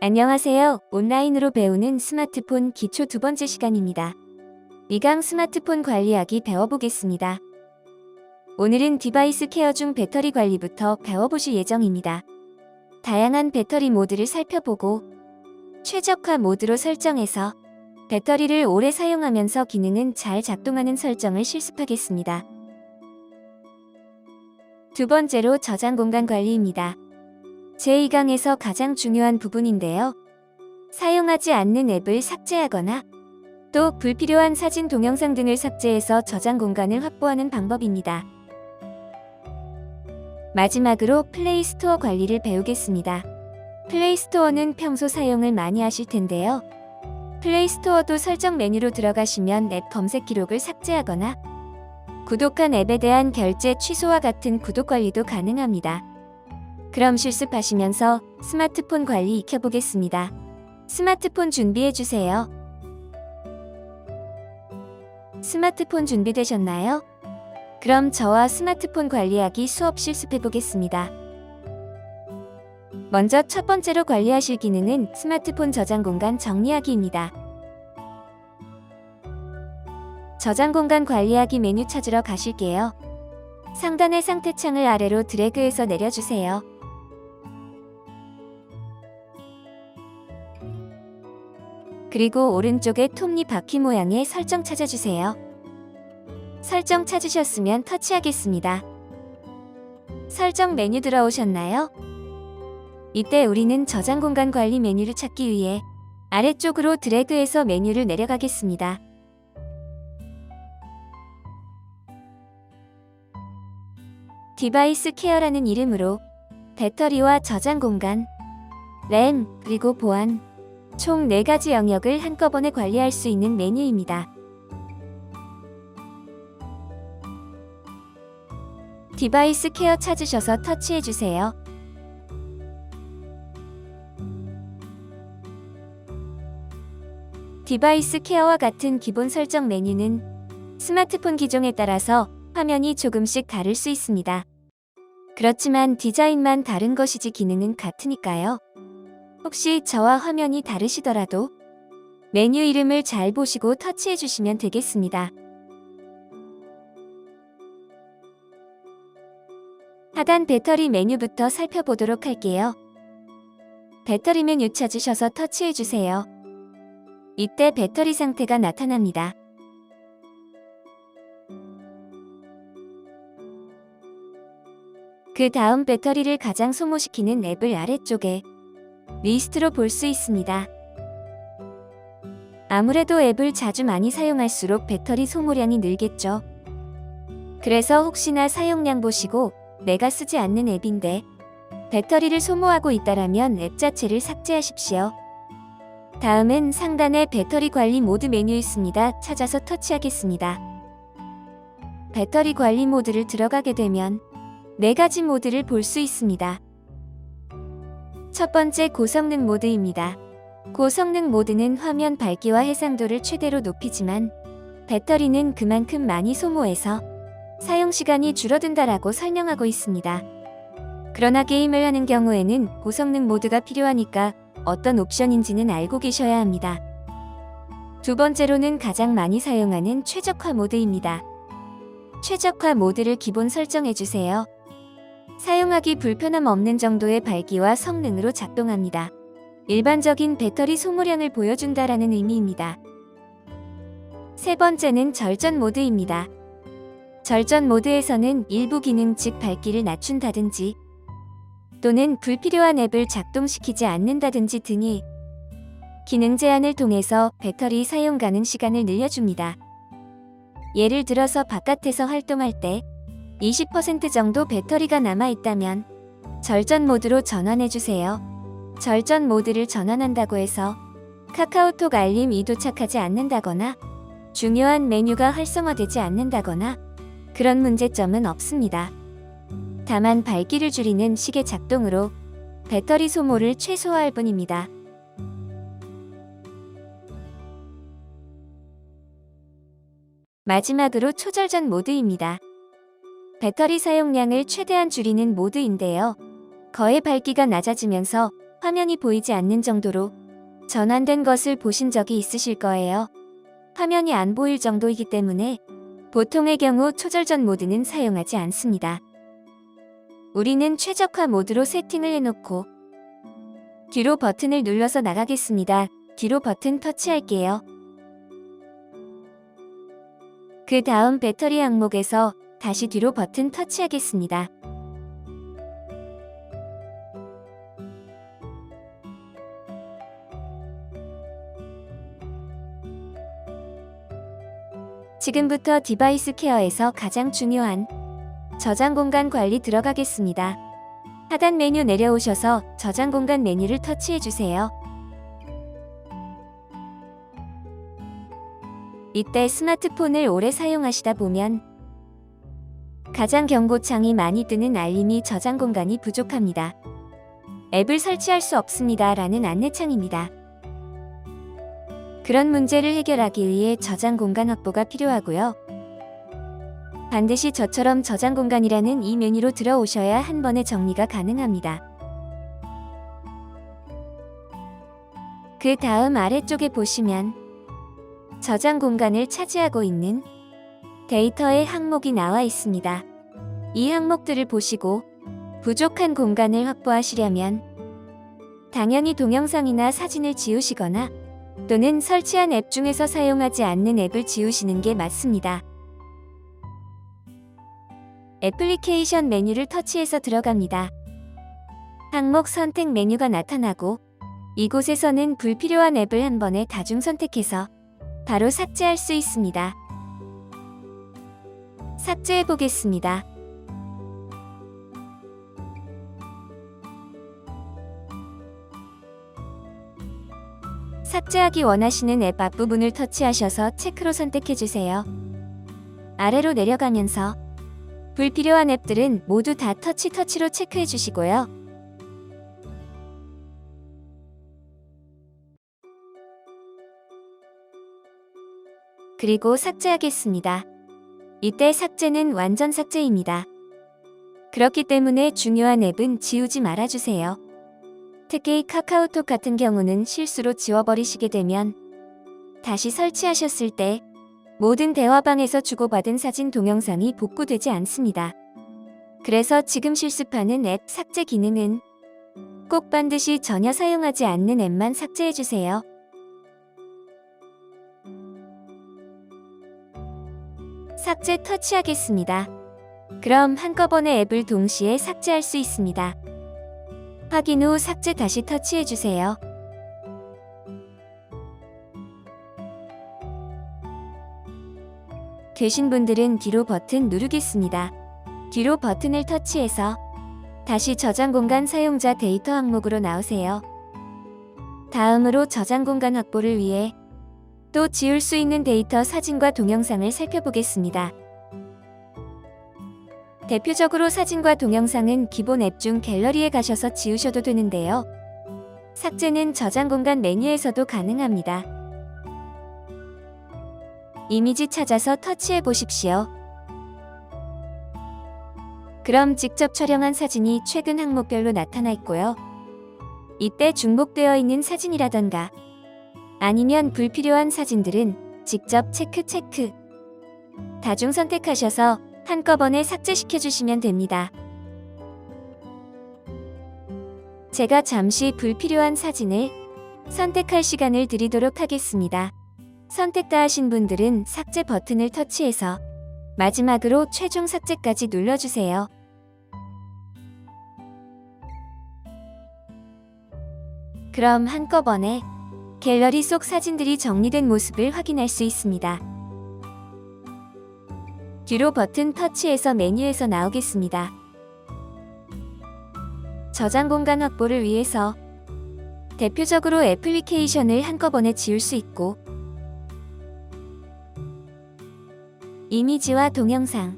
안녕하세요. 온라인으로 배우는 스마트폰 기초 두 번째 시간입니다. 미강 스마트폰 관리하기 배워보겠습니다. 오늘은 디바이스 케어 중 배터리 관리부터 배워보실 예정입니다. 다양한 배터리 모드를 살펴보고 최적화 모드로 설정해서 배터리를 오래 사용하면서 기능은 잘 작동하는 설정을 실습하겠습니다. 두 번째로 저장 공간 관리입니다. 제2강에서 가장 중요한 부분인데요. 사용하지 않는 앱을 삭제하거나 또 불필요한 사진, 동영상 등을 삭제해서 저장 공간을 확보하는 방법입니다. 마지막으로 플레이스토어 관리를 배우겠습니다. 플레이스토어는 평소 사용을 많이 하실 텐데요. 플레이스토어도 설정 메뉴로 들어가시면 앱 검색 기록을 삭제하거나 구독한 앱에 대한 결제 취소와 같은 구독 관리도 가능합니다. 그럼 실습하시면서 스마트폰 관리 익혀보겠습니다. 스마트폰 준비해주세요. 스마트폰 준비되셨나요? 그럼 저와 스마트폰 관리하기 수업 실습해보겠습니다. 먼저 첫 번째로 관리하실 기능은 스마트폰 저장 공간 정리하기입니다. 저장 공간 관리하기 메뉴 찾으러 가실게요. 상단의 상태창을 아래로 드래그해서 내려주세요. 그리고 오른쪽에 톱니 바퀴 모양의 설정 찾아주세요. 설정 찾으셨으면 터치하겠습니다. 설정 메뉴 들어오셨나요? 이때 우리는 저장 공간 관리 메뉴를 찾기 위해 아래쪽으로 드래그해서 메뉴를 내려가겠습니다. 디바이스 케어라는 이름으로 배터리와 저장 공간, 램, 그리고 보안, 총 4가지 영역을 한꺼번에 관리할 수 있는 메뉴입니다. 디바이스 케어 찾으셔서 터치해주세요. 디바이스 케어와 같은 기본 설정 메뉴는 스마트폰 기종에 따라서 화면이 조금씩 다를 수 있습니다. 그렇지만 디자인만 다른 것이지 기능은 같으니까요. 혹시 저와 화면이 다르시더라도 메뉴 이름을 잘 보시고 터치해 주시면 되겠습니다. 하단 배터리 메뉴부터 살펴보도록 할게요. 배터리 메뉴 찾으셔서 터치해 주세요. 이때 배터리 상태가 나타납니다. 그 다음 배터리를 가장 소모시키는 앱을 아래쪽에 리스트로 볼 수 있습니다. 아무래도 앱을 자주 많이 사용할수록 배터리 소모량이 늘겠죠. 그래서 혹시나 사용량 보시고 내가 쓰지 않는 앱인데 배터리를 소모하고 있다라면 앱 자체를 삭제하십시오. 다음은 상단에 배터리 관리 모드 메뉴 있습니다. 찾아서 터치하겠습니다. 배터리 관리 모드를 들어가게 되면 4가지 모드를 볼 수 있습니다. 첫 번째 고성능 모드입니다. 고성능 모드는 화면 밝기와 해상도를 최대로 높이지만 배터리는 그만큼 많이 소모해서 사용시간이 줄어든다라고 설명하고 있습니다. 그러나 게임을 하는 경우에는 고성능 모드가 필요하니까 어떤 옵션인지는 알고 계셔야 합니다. 두 번째로는 가장 많이 사용하는 최적화 모드입니다. 최적화 모드를 기본 설정해주세요. 사용하기 불편함 없는 정도의 밝기와 성능으로 작동합니다. 일반적인 배터리 소모량을 보여준다라는 의미입니다. 세 번째는 절전 모드입니다. 절전 모드에서는 일부 기능 즉 밝기를 낮춘다든지 또는 불필요한 앱을 작동시키지 않는다든지 등의 기능 제한을 통해서 배터리 사용 가능 시간을 늘려줍니다. 예를 들어서 바깥에서 활동할 때 20% 정도 배터리가 남아있다면 절전 모드로 전환해주세요. 절전 모드를 전환한다고 해서 카카오톡 알림이 도착하지 않는다거나 중요한 메뉴가 활성화되지 않는다거나 그런 문제점은 없습니다. 다만 밝기를 줄이는 시계 작동으로 배터리 소모를 최소화할 뿐입니다. 마지막으로 초절전 모드입니다. 배터리 사용량을 최대한 줄이는 모드인데요. 거의 밝기가 낮아지면서 화면이 보이지 않는 정도로 전환된 것을 보신 적이 있으실 거예요. 화면이 안 보일 정도이기 때문에 보통의 경우 초절전 모드는 사용하지 않습니다. 우리는 최적화 모드로 세팅을 해놓고 뒤로 버튼을 눌러서 나가겠습니다. 뒤로 버튼 터치할게요. 그 다음 배터리 항목에서 다시 뒤로 버튼 터치하겠습니다. 지금부터 디바이스 케어에서 가장 중요한 저장 공간 관리 들어가겠습니다. 하단 메뉴 내려오셔서 저장 공간 메뉴를 터치해주세요. 이때 스마트폰을 오래 사용하시다 보면 가장 경고창이 많이 뜨는 알림이 저장 공간이 부족합니다. 앱을 설치할 수 없습니다 라는 안내창입니다. 그런 문제를 해결하기 위해 저장 공간 확보가 필요하고요. 반드시 저처럼 저장 공간이라는 이 메뉴로 들어오셔야 한 번에 정리가 가능합니다. 그 다음 아래쪽에 보시면 저장 공간을 차지하고 있는 데이터의 항목이 나와 있습니다. 이 항목들을 보시고 부족한 공간을 확보하시려면 당연히 동영상이나 사진을 지우시거나 또는 설치한 앱 중에서 사용하지 않는 앱을 지우시는 게 맞습니다. 애플리케이션 메뉴를 터치해서 들어갑니다. 항목 선택 메뉴가 나타나고 이곳에서는 불필요한 앱을 한 번에 다중 선택해서 바로 삭제할 수 있습니다. 삭제해 보겠습니다. 삭제하기 원하시는 앱 앞부분을 터치하셔서 체크로 선택해주세요. 아래로 내려가면서 불필요한 앱들은 모두 다 터치로 체크해주시고요. 그리고 삭제하겠습니다. 이때 삭제는 완전 삭제입니다. 그렇기 때문에 중요한 앱은 지우지 말아주세요. 특히 카카오톡 같은 경우는 실수로 지워버리시게 되면 다시 설치하셨을 때 모든 대화방에서 주고받은 사진 동영상이 복구되지 않습니다. 그래서 지금 실습하는 앱 삭제 기능은 꼭 반드시 전혀 사용하지 않는 앱만 삭제해주세요. 삭제 터치하겠습니다. 그럼 한꺼번에 앱을 동시에 삭제할 수 있습니다. 확인 후 삭제 다시 터치해주세요. 되신 분들은 뒤로 버튼 누르겠습니다. 뒤로 버튼을 터치해서 다시 저장 공간 사용자 데이터 항목으로 나오세요. 다음으로 저장 공간 확보를 위해 또 지울 수 있는 데이터 사진과 동영상을 살펴보겠습니다. 대표적으로 사진과 동영상은 기본 앱 중 갤러리에 가셔서 지우셔도 되는데요. 삭제는 저장 공간 메뉴에서도 가능합니다. 이미지 찾아서 터치해 보십시오. 그럼 직접 촬영한 사진이 최근 항목별로 나타나 있고요. 이때 중복되어 있는 사진이라던가 아니면 불필요한 사진들은 직접 체크 다중 선택하셔서 한꺼번에 삭제시켜 주시면 됩니다. 제가 잠시 불필요한 사진을 선택할 시간을 드리도록 하겠습니다. 선택 다 하신 분들은 삭제 버튼을 터치해서 마지막으로 최종 삭제까지 눌러주세요. 그럼 한꺼번에 갤러리 속 사진들이 정리된 모습을 확인할 수 있습니다. 뒤로 버튼 터치해서 메뉴에서 나오겠습니다. 저장 공간 확보를 위해서 대표적으로 애플리케이션을 한꺼번에 지울 수 있고 이미지와 동영상,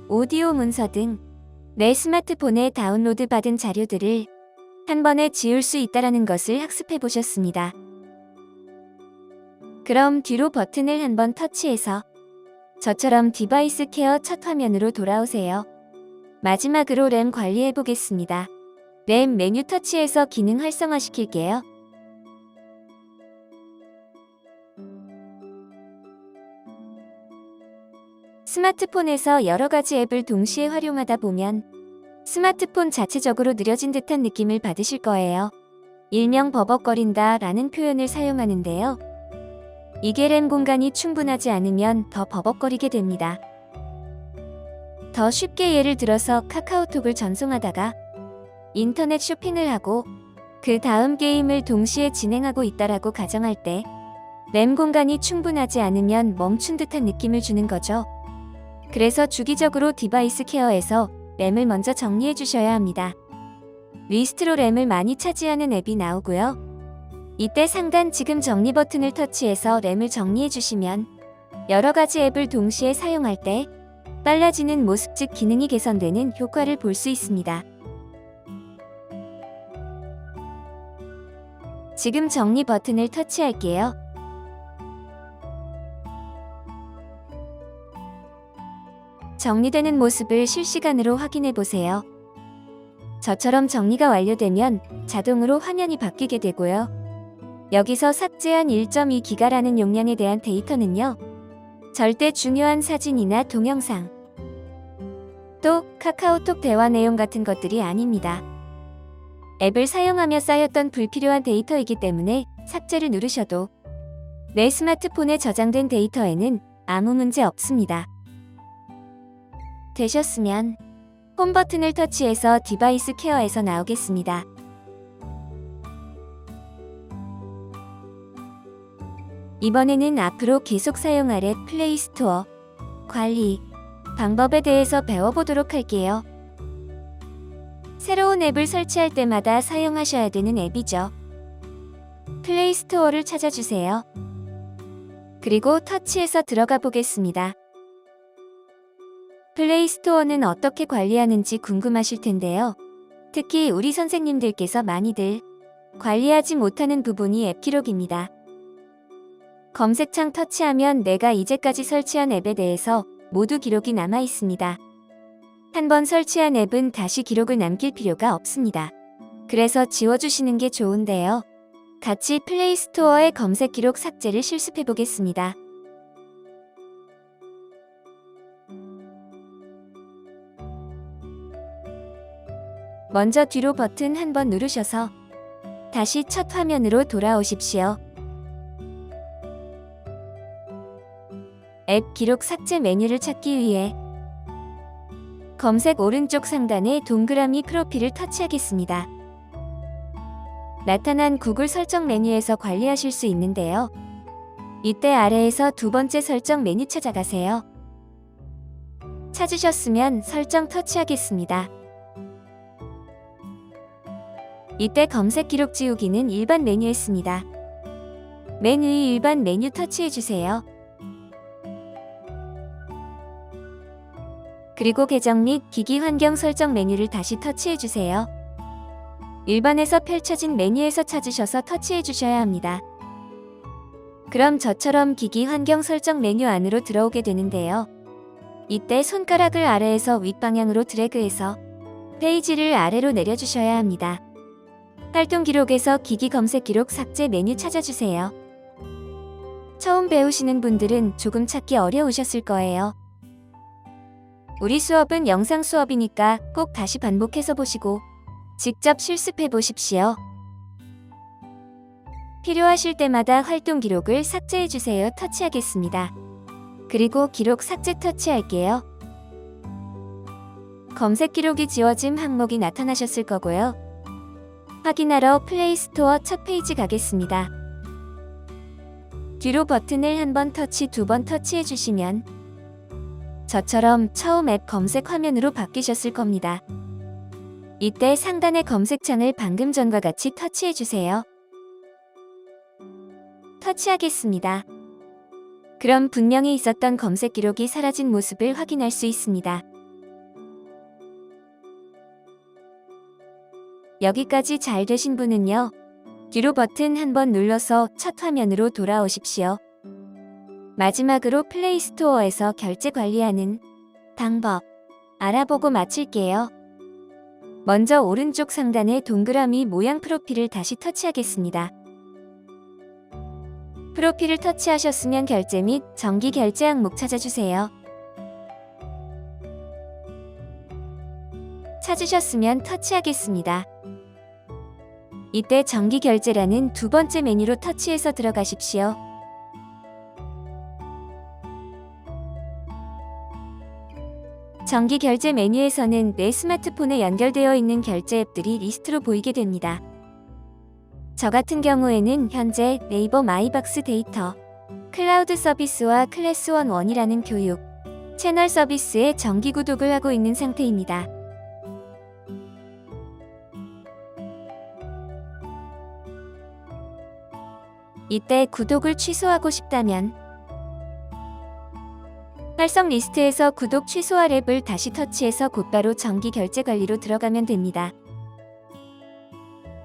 오디오 문서 등 내 스마트폰에 다운로드 받은 자료들을 한 번에 지울 수 있다는 것을 학습해 보셨습니다. 그럼 뒤로 버튼을 한번 터치해서 저처럼 디바이스 케어 첫 화면으로 돌아오세요. 마지막으로 램 관리해 보겠습니다. 램 메뉴 터치해서 기능 활성화시킬게요. 스마트폰에서 여러 가지 앱을 동시에 활용하다 보면 스마트폰 자체적으로 느려진 듯한 느낌을 받으실 거예요. 일명 버벅거린다 라는 표현을 사용하는데요. 이게 램 공간이 충분하지 않으면 더 버벅거리게 됩니다. 더 쉽게 예를 들어서 카카오톡을 전송하다가 인터넷 쇼핑을 하고 그 다음 게임을 동시에 진행하고 있다라고 가정할 때 램 공간이 충분하지 않으면 멈춘 듯한 느낌을 주는 거죠. 그래서 주기적으로 디바이스 케어에서 램을 먼저 정리해 주셔야 합니다. 리스트로 램을 많이 차지하는 앱이 나오고요. 이때 상단 지금 정리 버튼을 터치해서 램을 정리해 주시면 여러 가지 앱을 동시에 사용할 때 빨라지는 모습 즉 기능이 개선되는 효과를 볼 수 있습니다. 지금 정리 버튼을 터치할게요. 정리되는 모습을 실시간으로 확인해 보세요. 저처럼 정리가 완료되면 자동으로 화면이 바뀌게 되고요. 여기서 삭제한 1.2기가라는 용량에 대한 데이터는요. 절대 중요한 사진이나 동영상, 또 카카오톡 대화 내용 같은 것들이 아닙니다. 앱을 사용하며 쌓였던 불필요한 데이터이기 때문에 삭제를 누르셔도 내 스마트폰에 저장된 데이터에는 아무 문제 없습니다. 되셨으면 홈 버튼을 터치해서 디바이스 케어에서 나오겠습니다. 이번에는 앞으로 계속 사용할 앱 플레이 스토어 관리 방법에 대해서 배워보도록 할게요. 새로운 앱을 설치할 때마다 사용하셔야 되는 앱이죠. 플레이 스토어를 찾아주세요. 그리고 터치해서 들어가 보겠습니다. 플레이 스토어는 어떻게 관리하는지 궁금하실 텐데요. 특히 우리 선생님들께서 많이들 관리하지 못하는 부분이 앱 기록입니다. 검색창 터치하면 내가 이제까지 설치한 앱에 대해서 모두 기록이 남아 있습니다. 한번 설치한 앱은 다시 기록을 남길 필요가 없습니다. 그래서 지워주시는 게 좋은데요. 같이 플레이 스토어의 검색 기록 삭제를 실습해 보겠습니다. 먼저 뒤로 버튼 한번 누르셔서 다시 첫 화면으로 돌아오십시오. 앱 기록 삭제 메뉴를 찾기 위해 검색 오른쪽 상단에 동그라미 프로필을 터치하겠습니다. 나타난 구글 설정 메뉴에서 관리하실 수 있는데요. 이때 아래에서 두 번째 설정 메뉴 찾아가세요. 찾으셨으면 설정 터치하겠습니다. 이때 검색 기록 지우기는 일반 메뉴였습니다. 맨 위 일반 메뉴 터치해주세요. 그리고 계정 및 기기 환경 설정 메뉴를 다시 터치해주세요. 일반에서 펼쳐진 메뉴에서 찾으셔서 터치해주셔야 합니다. 그럼 저처럼 기기 환경 설정 메뉴 안으로 들어오게 되는데요. 이때 손가락을 아래에서 윗방향으로 드래그해서 페이지를 아래로 내려주셔야 합니다. 활동 기록에서 기기 검색 기록 삭제 메뉴 찾아주세요. 처음 배우시는 분들은 조금 찾기 어려우셨을 거예요. 우리 수업은 영상 수업이니까 꼭 다시 반복해서 보시고 직접 실습해 보십시오. 필요하실 때마다 활동 기록을 삭제해 주세요. 터치하겠습니다. 그리고 기록 삭제 터치할게요. 검색 기록이 지워짐 항목이 나타나셨을 거고요. 확인하러 플레이 스토어 첫 페이지 가겠습니다. 뒤로 버튼을 한 번 터치, 두 번 터치해 주시면 저처럼 처음 앱 검색 화면으로 바뀌셨을 겁니다. 이때 상단의 검색창을 방금 전과 같이 터치해 주세요. 터치하겠습니다. 그럼 분명히 있었던 검색 기록이 사라진 모습을 확인할 수 있습니다. 여기까지 잘 되신 분은요. 뒤로 버튼 한번 눌러서 첫 화면으로 돌아오십시오. 마지막으로 플레이 스토어에서 결제 관리하는 방법 알아보고 마칠게요. 먼저 오른쪽 상단의 동그라미 모양 프로필을 다시 터치하겠습니다. 프로필을 터치하셨으면 결제 및 정기 결제 항목 찾아주세요. 찾으셨으면 터치하겠습니다. 이때 정기 결제라는 두 번째 메뉴로 터치해서 들어가십시오. 정기 결제 메뉴에서는 내 스마트폰에 연결되어 있는 결제 앱들이 리스트로 보이게 됩니다. 저 같은 경우에는 현재 네이버 마이박스 데이터, 클라우드 서비스와 클래스원 1이라는 교육, 채널 서비스에 정기 구독을 하고 있는 상태입니다. 이때 구독을 취소하고 싶다면 활성 리스트에서 구독 취소할 앱을 다시 터치해서 곧바로 정기 결제 관리로 들어가면 됩니다.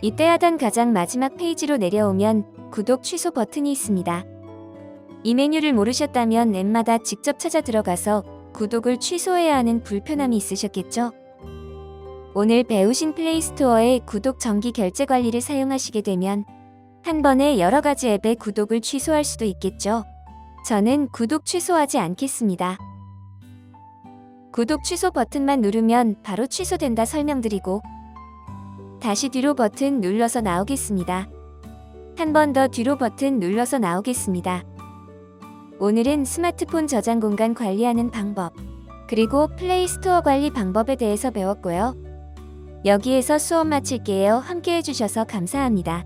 이때 하단 가장 마지막 페이지로 내려오면 구독 취소 버튼이 있습니다. 이 메뉴를 모르셨다면 앱마다 직접 찾아 들어가서 구독을 취소해야 하는 불편함이 있으셨겠죠? 오늘 배우신 플레이스토어의 구독 정기 결제 관리를 사용하시게 되면 한 번에 여러 가지 앱의 구독을 취소할 수도 있겠죠? 저는 구독 취소하지 않겠습니다. 구독 취소 버튼만 누르면 바로 취소된다 설명드리고 다시 뒤로 버튼 눌러서 나오겠습니다. 한 번 더 뒤로 버튼 눌러서 나오겠습니다. 오늘은 스마트폰 저장 공간 관리하는 방법, 그리고 플레이스토어 관리 방법에 대해서 배웠고요. 여기에서 수업 마칠게요. 함께 해주셔서 감사합니다.